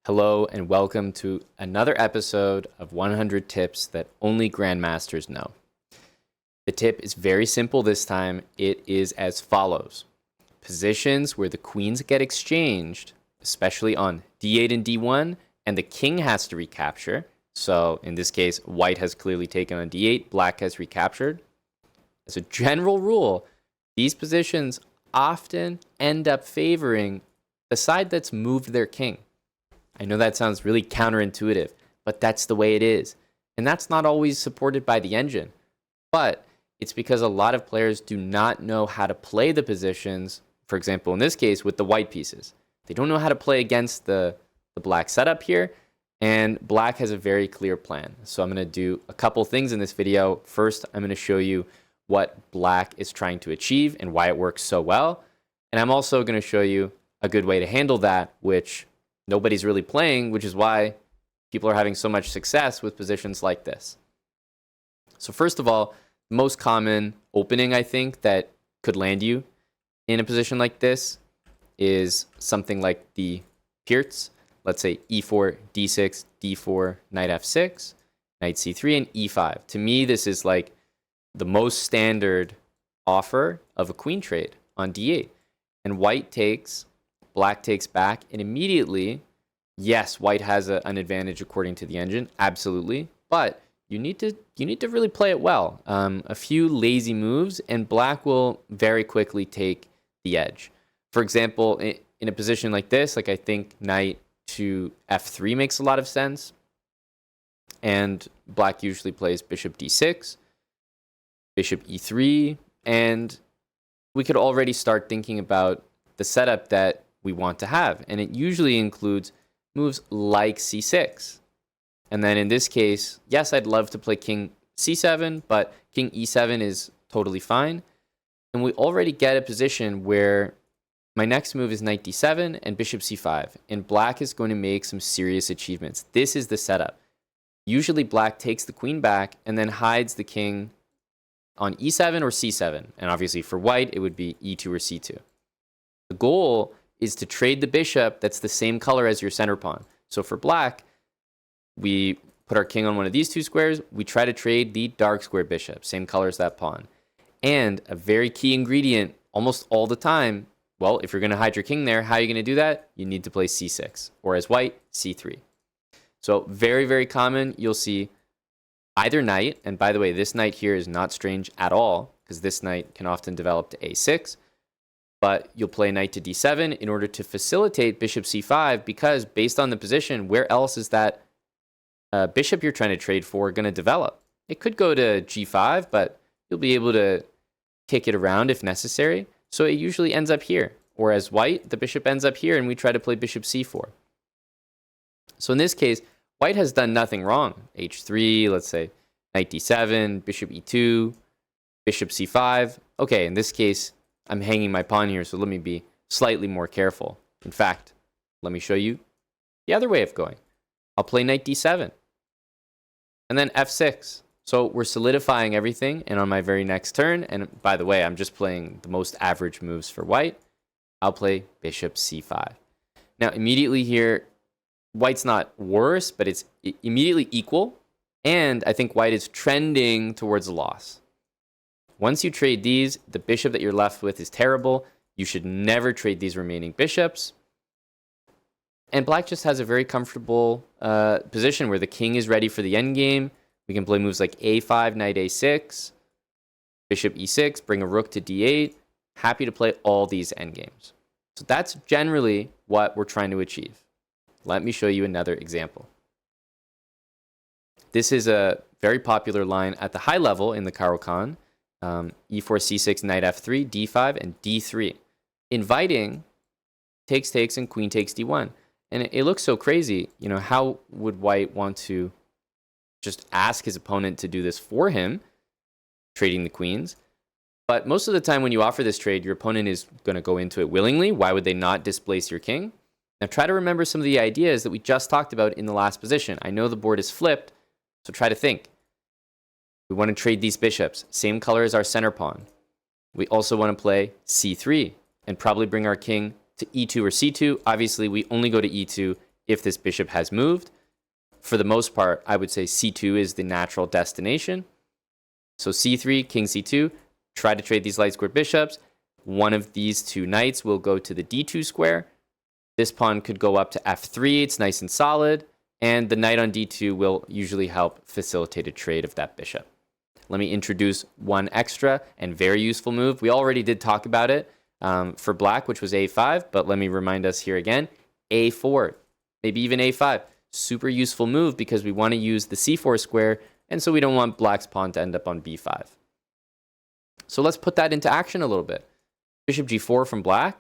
Hello and welcome to another episode of 100 Tips That Only Grandmasters Know. The tip is very simple this time. It is as follows. Positions where the queens get exchanged, especially on d8 and d1, and the king has to recapture. So in this case, white has clearly taken on d8, black has recaptured. As a general rule, these positions often end up favoring the side that's moved their king. I know that sounds really counterintuitive, but that's the way it is. And that's not always supported by the engine. But it's because a lot of players do not know how to play the positions, for example, in this case, with the white pieces. They don't know how to play against the black setup here, and black has a very clear plan. So I'm going to do a couple things in this video. First, I'm going to show you what black is trying to achieve and why it works so well. And I'm also going to show you a good way to handle that, which nobody's really playing, which is why people are having so much success with positions like this. So first of all, the most common opening, I think, that could land you in a position like this is something like the Pierts. Let's say e4, d6, d4, knight f6, knight c3, and e5. To me, this is like the most standard offer of a queen trade on d8. And white takes, black takes back, and immediately, yes, white has an advantage according to the engine, absolutely, but you need to really play it well. A few lazy moves, and black will very quickly take the edge. For example, in a position like this, like I think knight to f3 makes a lot of sense, and black usually plays bishop d6, bishop e3, and we could already start thinking about the setup that we want to have, and it usually includes moves like c6. And then in this case, yes, I'd love to play king c7, but king e7 is totally fine. And we already get a position where my next move is knight d7 and bishop c5, and black is going to make some serious achievements. This is the setup. Usually black takes the queen back and then hides the king on e7 or c7, and obviously for white, it would be e2 or c2. The goal is to trade the bishop that's the same color as your center pawn. So for black, we put our king on one of these two squares. We try to trade the dark square bishop, same color as that pawn. And a very key ingredient almost all the time, well, if you're going to hide your king there, how are you going to do that? You need to play c6, or as white, c3. So very, very common. You'll see either knight, and by the way, this knight here is not strange at all, because this knight can often develop to a6. But you'll play knight to d7 in order to facilitate bishop c5, because based on the position, where else is that bishop you're trying to trade for going to develop? It could go to g5, but you'll be able to kick it around if necessary. So it usually ends up here. Or as white, the bishop ends up here, and we try to play bishop c4. So in this case, white has done nothing wrong. h3, let's say knight d7, bishop e2, bishop c5. Okay, in this case, I'm hanging my pawn here, so let me be slightly more careful. In fact, let me show you the other way of going. I'll play knight d7, and then f6. So we're solidifying everything, and on my very next turn, and by the way, I'm just playing the most average moves for white, I'll play bishop c5. Now, immediately here, white's not worse, but it's immediately equal, and I think white is trending towards a loss. Once you trade these, the bishop that you're left with is terrible. You should never trade these remaining bishops. And black just has a very comfortable position where the king is ready for the endgame. We can play moves like a5, knight a6, bishop e6, bring a rook to d8. Happy to play all these endgames. So that's generally what we're trying to achieve. Let me show you another example. This is a very popular line at the high level in the Caro-Kann. e4, c6, knight f3, d5, and d3. Inviting takes, and queen takes d1. And it looks so crazy. You know, how would white want to just ask his opponent to do this for him, trading the queens? But most of the time when you offer this trade, your opponent is going to go into it willingly. Why would they not displace your king? Now try to remember some of the ideas that we just talked about in the last position. I know the board is flipped, so try to think. We want to trade these bishops, same color as our center pawn. We also want to play c3 and probably bring our king to e2 or c2. Obviously, we only go to e2 if this bishop has moved. For the most part, I would say c2 is the natural destination. So c3, king c2, try to trade these light squared bishops. One of these two knights will go to the d2 square. This pawn could go up to f3. It's nice and solid. And the knight on d2 will usually help facilitate a trade of that bishop. Let me introduce one extra and very useful move. We already did talk about it for black, which was a5, but let me remind us here again. a4, maybe even a5. Super useful move because we want to use the c4 square, and so we don't want black's pawn to end up on b5. So let's put that into action a little bit. Bishop g4 from black.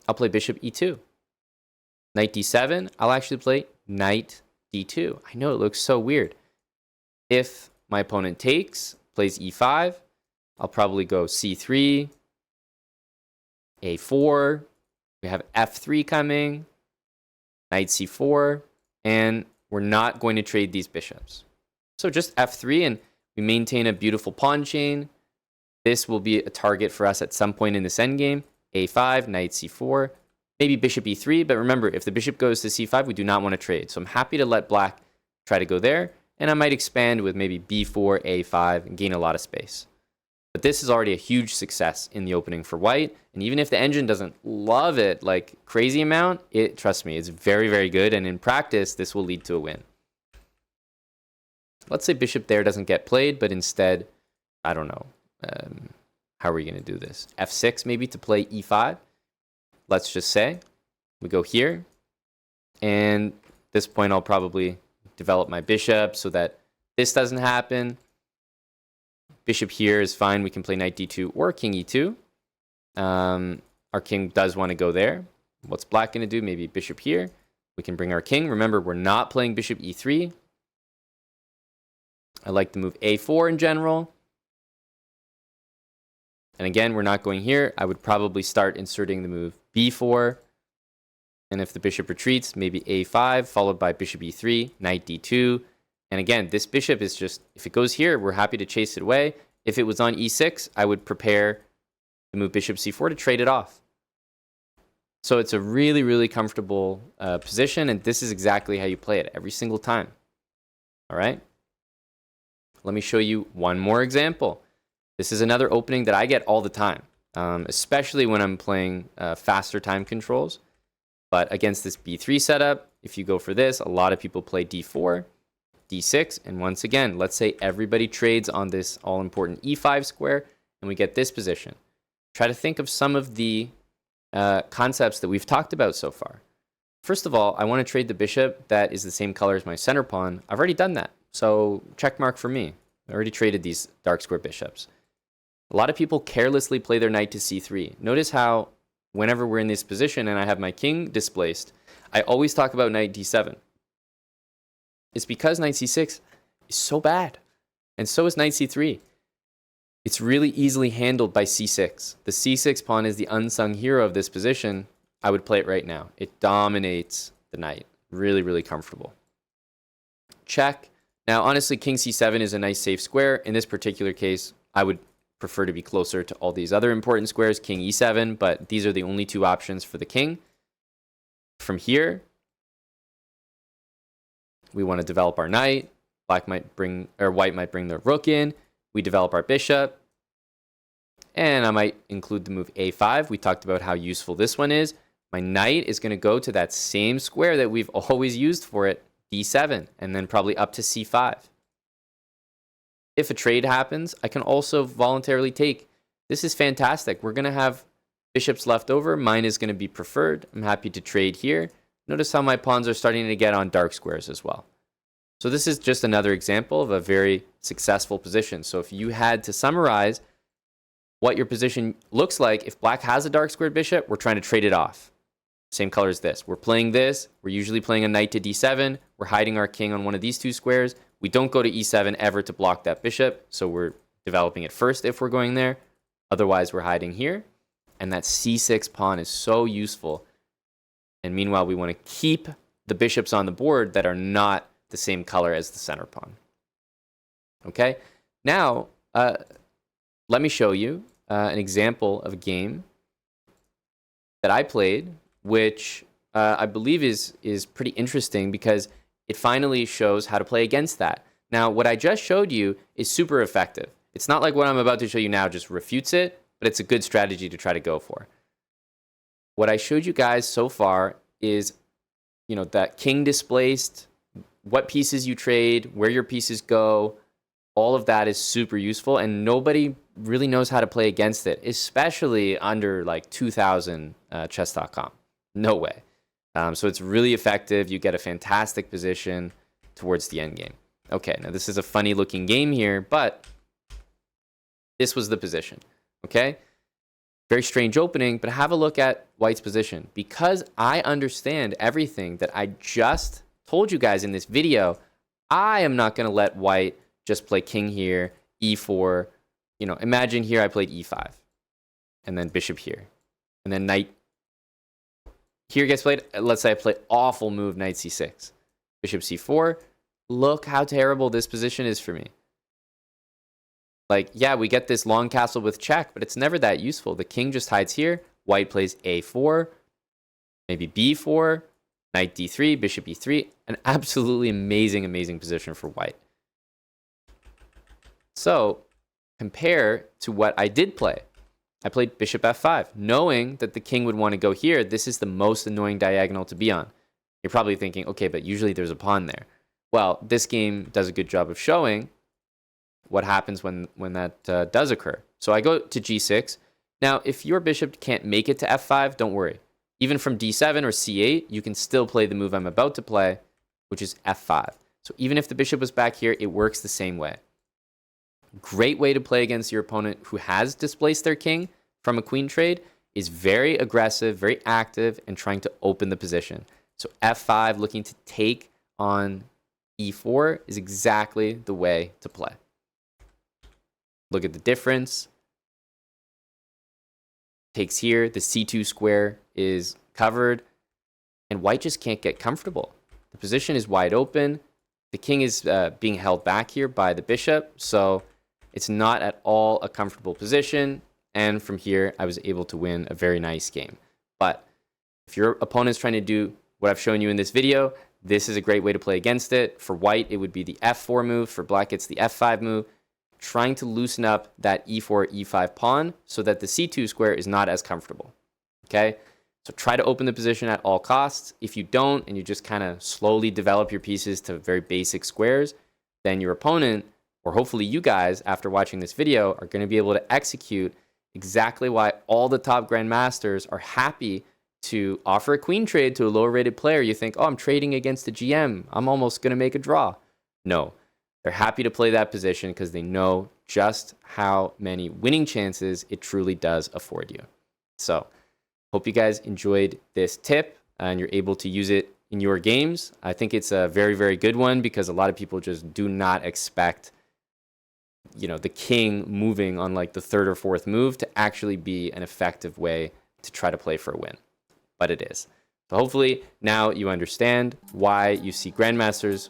I'll play bishop e2. Knight d7. I'll actually play knight d2. I know it looks so weird. If my opponent takes, plays e5, I'll probably go c3, a4. We have f3 coming, knight c4, and we're not going to trade these bishops. So just f3, and we maintain a beautiful pawn chain. This will be a target for us at some point in this endgame. a5, knight c4, maybe bishop e3, but remember, if the bishop goes to c5, we do not want to trade. So I'm happy to let black try to go there, and I might expand with maybe b4, a5, and gain a lot of space. But this is already a huge success in the opening for white, and even if the engine doesn't love it like crazy amount, trust me, it's very, very good, and in practice, this will lead to a win. Let's say bishop there doesn't get played, but instead, I don't know, how are we going to do this? f6 maybe to play e5. Let's just say we go here, and at this point I'll probably develop my bishop so that this doesn't happen. Bishop here is fine. We can play knight d2 or king e2. Our king does want to go there. What's black going to do? Maybe bishop here. We can bring our king. Remember, we're not playing bishop e3. I like the move a4 in general. And again, we're not going here. I would probably start inserting the move b4. And if the bishop retreats, maybe a5, followed by bishop e3, knight d2. And again, this bishop is just, if it goes here, we're happy to chase it away. If it was on e6, I would prepare to move bishop c4 to trade it off. So it's a really, really comfortable position, and this is exactly how you play it every single time. All right? Let me show you one more example. This is another opening that I get all the time, especially when I'm playing faster time controls. But against this b3 setup, if you go for this, a lot of people play d4, d6, and once again, let's say everybody trades on this all-important e5 square, and we get this position. Try to think of some of the concepts that we've talked about so far. First of all, I want to trade the bishop that is the same color as my center pawn. I've already done that, so check mark for me. I already traded these dark square bishops. A lot of people carelessly play their knight to c3. Notice how whenever we're in this position and I have my king displaced, I always talk about knight d7. It's because knight c6 is so bad, and so is knight c3. It's really easily handled by c6. The c6 pawn is the unsung hero of this position. I would play it right now. It dominates the knight. Really, really comfortable. Check. Now, honestly, king c7 is a nice safe square. In this particular case, I would prefer to be closer to all these other important squares, king e7, but these are the only two options for the king. From here, we want to develop our knight. White might bring the rook in. We develop our bishop. And I might include the move a5. We talked about how useful this one is. My knight is going to go to that same square that we've always used for it, d7, and then probably up to c5. If a trade happens, I can also voluntarily take. This is fantastic. We're going to have bishops left over. Mine is going to be preferred. I'm happy to trade here. Notice how my pawns are starting to get on dark squares as well. So this is just another example of a very successful position. So if you had to summarize what your position looks like, if black has a dark squared bishop, we're trying to trade it off. Same color as this. We're playing this. We're usually playing a knight to d7. We're hiding our king on one of these two squares. We don't go to e7 ever to block that bishop, so we're developing it first if we're going there. Otherwise, we're hiding here. And that c6 pawn is so useful. And meanwhile, we want to keep the bishops on the board that are not the same color as the center pawn. Okay? Now, let me show you an example of a game that I played, which I believe is pretty interesting because it finally shows how to play against that. Now, what I just showed you is super effective. It's not like what I'm about to show you now just refutes it, but it's a good strategy to try to go for. What I showed you guys so far is, that king displaced, what pieces you trade, where your pieces go. All of that is super useful, and nobody really knows how to play against it, especially under like 2000 chess.com. No way. So it's really effective. You get a fantastic position towards the end game. Okay, now this is a funny looking game here, but this was the position. Okay? Very strange opening, but have a look at white's position. Because I understand everything that I just told you guys in this video, I am not going to let white just play king here, e4. Imagine here I played e5, and then bishop here, and then knight here gets played. Let's say I play awful move, knight c6, bishop c4. Look how terrible this position is for me. Like, yeah, we get this long castle with check, but it's never that useful. The king just hides here. White plays a4, maybe b4, knight d3, bishop e3. An absolutely amazing, amazing position for white. So compare to what I did play. I played bishop f5, knowing that the king would want to go here. This is the most annoying diagonal to be on. You're probably thinking, okay, but usually there's a pawn there. Well, this game does a good job of showing what happens when that does occur. So I go to g6. Now, if your bishop can't make it to f5, don't worry. Even from d7 or c8, you can still play the move I'm about to play, which is f5. So even if the bishop was back here, it works the same way. Great way to play against your opponent who has displaced their king from a queen trade, is very aggressive, very active, and trying to open the position. So f5 looking to take on e4 is exactly the way to play. Look at the difference. Takes here, the c2 square is covered, and white just can't get comfortable. The position is wide open. The king is being held back here by the bishop, so it's not at all a comfortable position, and from here, I was able to win a very nice game. But if your opponent's trying to do what I've shown you in this video, this is a great way to play against it. For white, it would be the f4 move. For black, it's the f5 move. Trying to loosen up that e4, e5 pawn so that the c2 square is not as comfortable. Okay? So try to open the position at all costs. If you don't, and you just kind of slowly develop your pieces to very basic squares, then your opponent, or hopefully you guys, after watching this video, are going to be able to execute exactly why all the top grandmasters are happy to offer a queen trade to a lower rated player. You think, oh, I'm trading against a GM. I'm almost going to make a draw. No, they're happy to play that position because they know just how many winning chances it truly does afford you. So hope you guys enjoyed this tip and you're able to use it in your games. I think it's a very, very good one because a lot of people just do not expect the king moving on like the third or fourth move to actually be an effective way to try to play for a win. But it is. So hopefully now you understand why you see grandmasters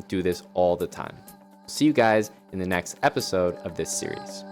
do this all the time. See you guys in the next episode of this series.